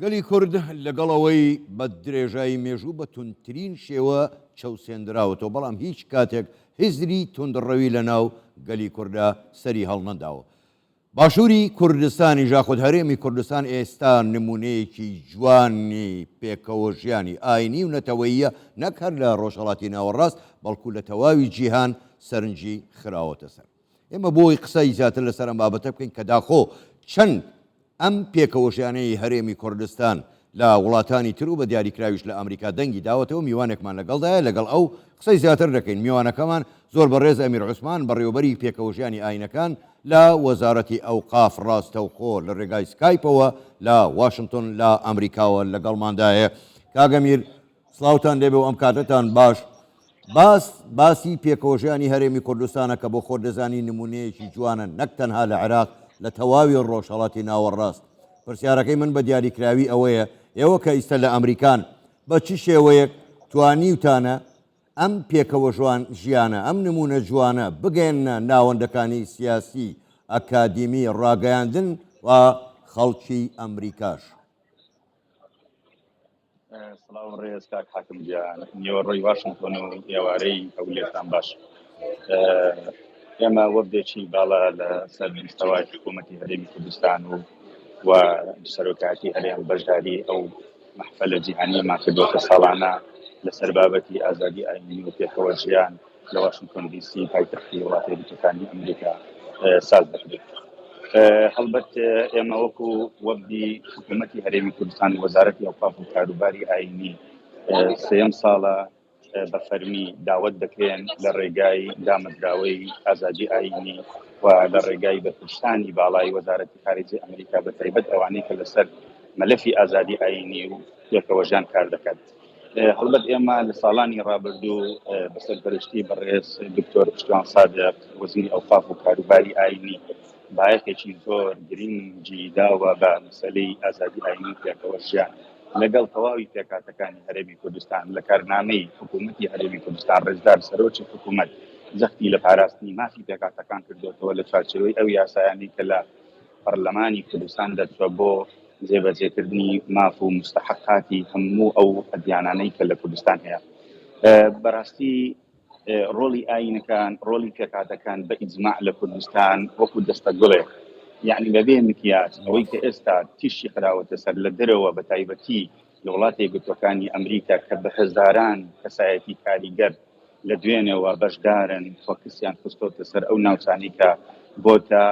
گەلی کورد لەگەڵەوەی بە درێژایی مێژوو بە تونترین شێوە چەوسێنراوەتەوە، بەڵام هیچ کاتێک هزری توندڕەوی لە ناو گەلی کووردا سەری هەڵنەداوە. باشووری کوردستانی ژاخود هەرێمی کوردستان ئێستا نمونەیەکی جوانی پێکەوە ژیانی ئاینی و نەتەوەییە، نەک هەر لە ڕۆژهەڵاتی ناوەڕاست بەڵکو لە تەواوی جیهان سەرنجی خراوەتە سەر. ئێمە بۆی قسەی زیاتر لەسەر ئەم بابەتە بکەین کە داخۆ چەند ئەم پێکەوەژیانەی هەرێمی کوردستان لە وڵاتانی تر و بە دیاریکراویش لە ئەمریکا دەنگی داوەتەوە. میوانێکمان لەگەڵدایە، لەگەڵ ئەو قسەی زیاتر دەکەین. میوانەکەمان زۆر بەڕێز ئەمیر عوسمان بەڕێوەبەری پێکەوەژیانی ئاینەکان لە وەزارەتی ئەوقاف ڕاستەوخۆ لە ڕێگای سکایپەوە لە واشنگتن لە ئەمریکاوە لەگەڵماندایە. کاگەمیر سڵاوتان دەبێ و ئەم کاتتان باش. باسی پێکەوەژیانی هەرێمی کوردستانە کە بۆ خۆر دەزانی نمونەیەکی جوانە نەک تەنها لە عێراق، لە تەواوی ڕۆژهەڵاتی ناوەڕاست. پرسیارەکەی من بە دیاریکراوی ئەوەیە، ئێوە کە ئیستا لە ئەمریکان بە چی شێوەیەک توانیوتانە ئەم پێکەوە ژیانە، ئەم نمونە جوانە بگەێنە ناوەندەکانی سیاسی، ئەکادیمی، ڕاگەیاندن و خەڵکی ئەمریکاش؟ سڵاو ڕێز کاک حاکم گیان، نیوەڕۆی واشنگتن و ئێوارەی ئەولێتان باش. ئێمە وەبدێکی باڵا لە سەر مستەوای حکوومەتی هەرێمی کوردستان و سەرۆکاتی هەرێم بەشداری ئەو مەحفەلە جیهانیەمان کردووە ساڵانە لەسەر بابەتی ئازادی ئاینی و پێکەوە ژیان لە واشنگتن دی سی پایتەختی وڵاتی یەکگرتووەکانی ئەمریکا ساز دەکرێت. هەڵبەت ئێمە وەکو وەبدی حکوومەتی هەرێمی کوردستان و وەزارەتی ئەوقاف و کاروباری ئاینی سێەم ساڵە بە فەرمی داوت دەکرێن لە ڕێگای دامەزراوەی ئازادی ئاینی و لە ڕێگای بەرپرسانی باڵای وەزارەتی خارجی ئەمریکا بە تایبەت ئەوانەی کە لەسەر مەلەفی ئازادی ئاینی و پێکەوەژیان کار دەکات. هەڵبەت ئێمە لە ساڵانی ڕابردوو بەسەرپەرشتی بەڕێز دکتۆر پشتیوان سادق وەزیری ئەوقاف و کاروباری ئاینی بایەخێکی زۆر گرنگی داوە بە مەسەلەی ئازادی ئاینی و پێکەوەژیان لەگەڵ تەواوی پێکاتەکانی هەرێمی کوردستان لە کارنامەی حکوومەتی هەرێمی کوردستان ڕێزدار سەرۆکی حکوومەت جەختی لە پاراستنی مافی پێکاتەکان کردوێتەوە لە چوارچێوەی ئەو یاسایانی کە لە پەرلەمانی کوردستان دەچوە بۆ جێبەجێکردنی ماف و مستەحقاتی هەموو ئەو ئەدیانانەی کە لە کوردستان هەیە. بەڕاستی ڕۆڵی ئاینەکان، ڕۆڵی پێکاتەکان بە ئیجماع لە کوردستان وەکو دەستە گوڵێک، یعنی بەبێ مکیاج ئەوەی کە ئێستا تیشی خراوەتە سەر لە دەرەوە بە تایبەتی لە وڵاتی یەکگرتووەکانی ئەمریکا کە بە هەزاران کەسایەتی کاریگەر لە دوێنێەوە بەشدارن، فۆکسیان خستۆتە سەر ئەو ناوچانی کە بۆتە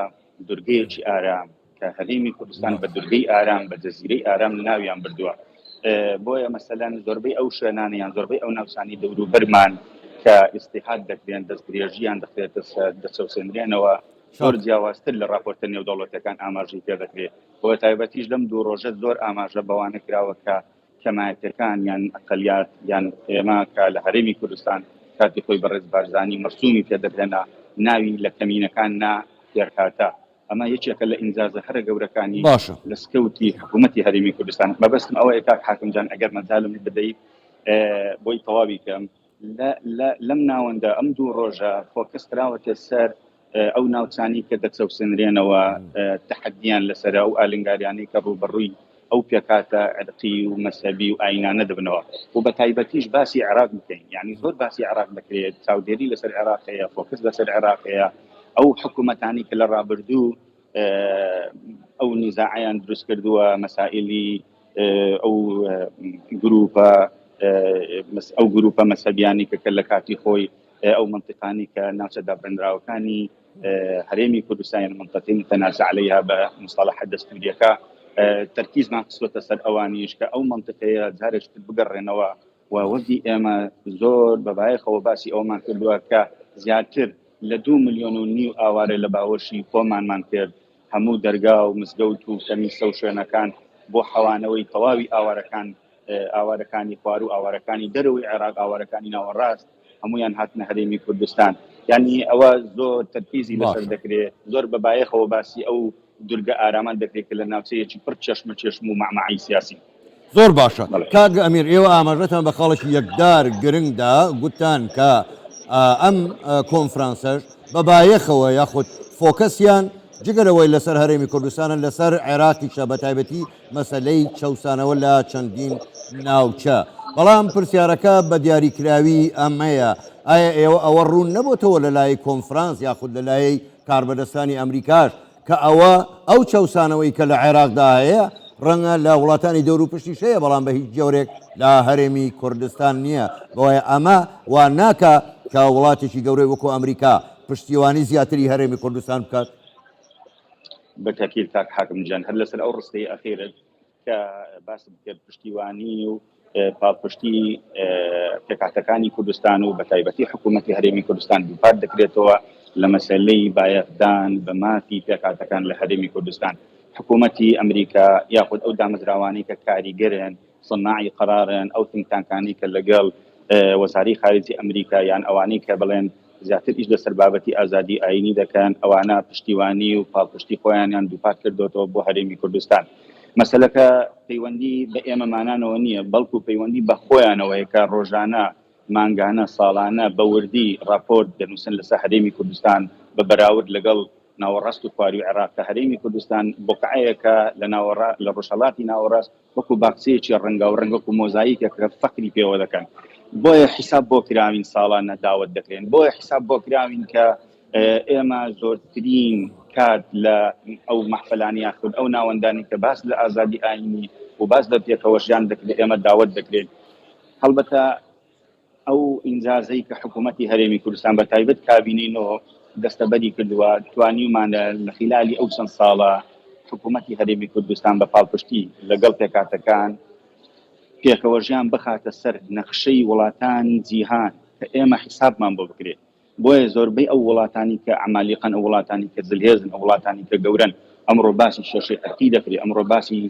دورگەیەکی ئارام کە هەرێمی کوردستان بە دورگەی ئارام بە جەزیرەی ئارام ناویان بردووە. بۆیە مەسەلەن زۆربەی ئەو شوێنانیان زۆربەی ئەو ناوچانی دەوروبەرمان کە ئیسیحات دەکرێن دەستدرێژیان دەخرێتە دەچەوسێنرێنەوە زۆر جیاوازتر لە راپۆرتە نێودەوڵەتەکان ئاماژەی پێ دەکرێت. بۆ تایبەتیش لەم دوو ڕۆژە زۆر ئاماژە بەوانە کراوە کە کەمایەتەکان یان ئەقەلیات یان ئێمە کە لە هەرێمی کوردستان کاتی خۆی بەڕێز بارزانی مەرسومی پێ دەکرێنە ناوی لە کەمینەکان نا پێرکاتە. ئەمە یەکێکە لە ئینجازە هەرە گەورەکانی لە سکەوتی حکوومەتی هەرێمی کوردستان. مەبەستم ئەوەیە کاک حاکمجان ئەگەر مەجالم بدەیت بۆی تەواوی کەم لەم ناوەندە ئەم دوو ڕۆژە فۆکس کراوەتە سەر ئەو ناوچانی کە دەچەوسێنرێنەوە تەحەدیان لەسەر ئەو ئالنگاریانەی کە ڕوبەڕووی ئەو پێکاتە عرقی و مەسەبی و ئاینانە دەبنەوە و بە تایبەتیش باسی عێراق بکەین. یعنی زۆر باسی عێراق دەکرێت، چاودێری لەسەر عێراق هەیە، فۆکس لەسەر عێراق هەیە. ئەو حکوومەتانی کە لە ڕابردوو ئەو نیزاعیان دروست کردووە مەسائلی ئەو گروپە مەسەبیانی کە لە کاتی خۆی ئەو منطقانی کە ناوچە دابڕێنراوەکانی هەرێمی کوردستان منطقەی متەنازع عەلەیها بە مصطلح دەستوریەکە تەرکیزمان قسوەتە سەر ئەوانیش کە ئەو منطقەیە جارێکتر بگەڕێنەوە و وەزی ئێمە زۆر بەبایەخەوە باسی ئەومان کردووە کە زیاتر لە 2.5 ملیۆن ئاوارە لە باوەشی خۆمانمان کرد هەموو دەرگا و مزگەوت و کەمیسە و شوێنەکان بۆ حەوانەوەی تەواوی ئاوارەکانی خوار و ئاوارەکانی دەرەوەی عێراق، ئاوارەکانی ناوەڕاست هەمویان هاتنە هەرێمی کوردستان. یعنی ئەوە زۆر تەرکیزی لەسەر دەکرێت، زۆر بەبایەخەوە باسی ئەو دورگە ئارامان دەکرێت کە لە ناوچەیەکی پڕ چەشمە چێشم و مەعمەعی سیاسی. زۆر باشە. کاک ئەمیر، ئێوە ئاماژەتان بە خەڵکی یەکدار گرنگدا گوتان کە ئەم کۆنفرانسەش بەبایەخەوە یاخود فۆکەسیان جگەرەوەی لەسەر هەرێمی کوردستانە لەسەر عێراقیشە بە تایبەتی مەسەلەی چەوسانەوە لە چەندین ناوچە. بەڵام پرسیارەکە بە دیاریکراوی ئەمەیە، ئایا ئێوە ئەوە ڕوون نەبووتەوە لە لای کۆنفرانس یاخود لە لایەی کاربەدەستانی ئەمریکاش کە ئەو چەوسانەوەی کە لە عێراقدا هەیە ڕەنگە لە وڵاتانی دەور و پشتی شەیە بەڵام بە هیچ جۆرێک لە هەرێمی کوردستان نییە، بۆیە ئەمە وا ناکە کە وڵاتێکی گەورەی وەکو ئەمریکا پشتیوانی زیاتری هەرێمی کوردستان بکات؟ بەتەکیل کاک حاکم جان هەر لەسەر ئەو ڕستەی ئەخیرت کە باس بکرد پشتیوانی و پاڵپشتی پێکاتەکانی کوردستان و بە تایبەتی حکوومەتی هەرێمی کوردستان دووپات دەکرێتەوە لە مەسەلەی بایەخدان بە مافی پێکاتەکان لە هەرێمی کوردستان. حکوومەتی ئەمریکا یاخود ئەو دامەزراوانی کە کاریگەرن صناعی قەرارن ئەو تنگتانکانی کە لەگەڵ وەزارەی خارجی ئەمریکا یان ئەوانەی کە بڵێن زیاتر ئیش لەسەر بابەتی ئازادی ئاینی دەکەن ئەوانە پشتیوانی و پاڵپشتی خۆیانیان دووپات کردوەوە بۆ هەرێمی کوردستان. مەسەلەکە پەیوەندی بە ئێمەمانانەوە نییە، بەڵکو پەیوەندی بە خۆیانەوەیە کە ڕۆژانە مانگانە ساڵانە بە وردی راپۆرت دەنووسن لەسەر هەرێمی کوردستان بە بەراورد لەگەڵ ناوەڕاست و خواروی عێراق کە هەرێمی کوردستان بۆقعەیەکە لە ڕۆژهەڵاتی ناوەڕاست وەکو باکچەیەکی ڕەنگاوڕەنگە و مۆزاییکە کە فەقری پێوە دەکەن. بۆیە حیساب بۆ کراوین ساڵانە داوت دەکرێن، بۆیە حیساب بۆ کراوین کە ئێمە زۆرترین کات لە ئەو مەحفەلانی یاخود ئەو ناوەندانی کە باس لە ئازادی ئاینی و باس لە پێکەوەژیان دەکرێت ئێمە داوت دەکرێت. هەڵبەتە ئەو ئینجازەی کە حکوومەتی هەرێمی کوردستان بە تایبەت کابینینەوە دەستەبەری کردووە توانیمانە لە خلالی ئەو چەند ساڵە حکوومەتی هەرێمی کوردستان بە پاڵپشتی لەگەڵ پێکاتەکان پێکەوەژیان بخاتە سەر نەخشەی وڵاتانی جیهان کە ئێمە حیسابمان بۆ بکرێت. بۆیە زۆربەی ئەو وڵاتانی کە عمالیقەن، ئەو وڵاتانی کە جلهێزن، ئەو وڵاتانی کە گەورن، ئەمڕۆ باسی شێشەی ئەرکی دەکرێت، ئەمڕۆ باسی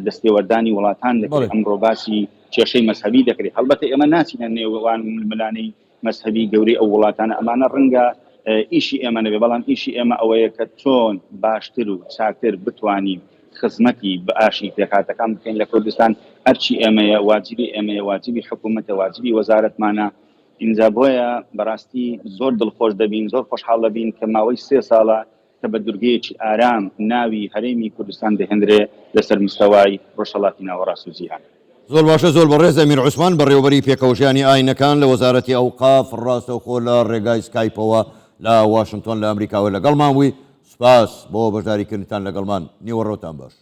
دەستێوەردانی وڵاتان دەکرێت، ئەمڕۆ باسی کێشەی مەذهبی دەکرێت. هەڵبەتە ئێمە ناچینە نێوان ملانەی مەذهبی گەورەی ئەو وڵاتانە، ئەمانە ڕەنگە ئیشی ئێمە نەبێ، بەڵام ئیشی ئێمە ئەوەیە کە چۆن باشتر و چاکتر بتوانین خزمەتی بە ئاشی پێکاتەکان بکەین لە کوردستان. هەرچی ئێمەیە واجبی ئێمەیە، واجبی حکوومەتە، واجبی وەزارەتمانە. اینجا بۆیە بەڕاستی زۆر دڵخۆش دەبین، زۆر خۆشحاڵ دەبین کە ماوەی 3 ساڵە کە بە دوورگەیەکی ئارام ناوی هەرێمی کوردستان دەهێنرێ لەسەر مستەوای ڕۆژهەڵاتی ناوەڕاست و جیهان. زۆر باشە، زۆر بەڕێز ئەمیر عوسمان بەڕێوەبەری پێکەوەژیانی ئاینەکان لە وەزارەتی ئەوقاف ڕاستەوخۆ لە ڕێگای سکایپەوە لە واشنگتن لە ئەمریکاوە لەگەڵمان بووی. سوپاس بۆ بەشداریکردنتان لەگەڵمان. نیوەڕۆتان باش.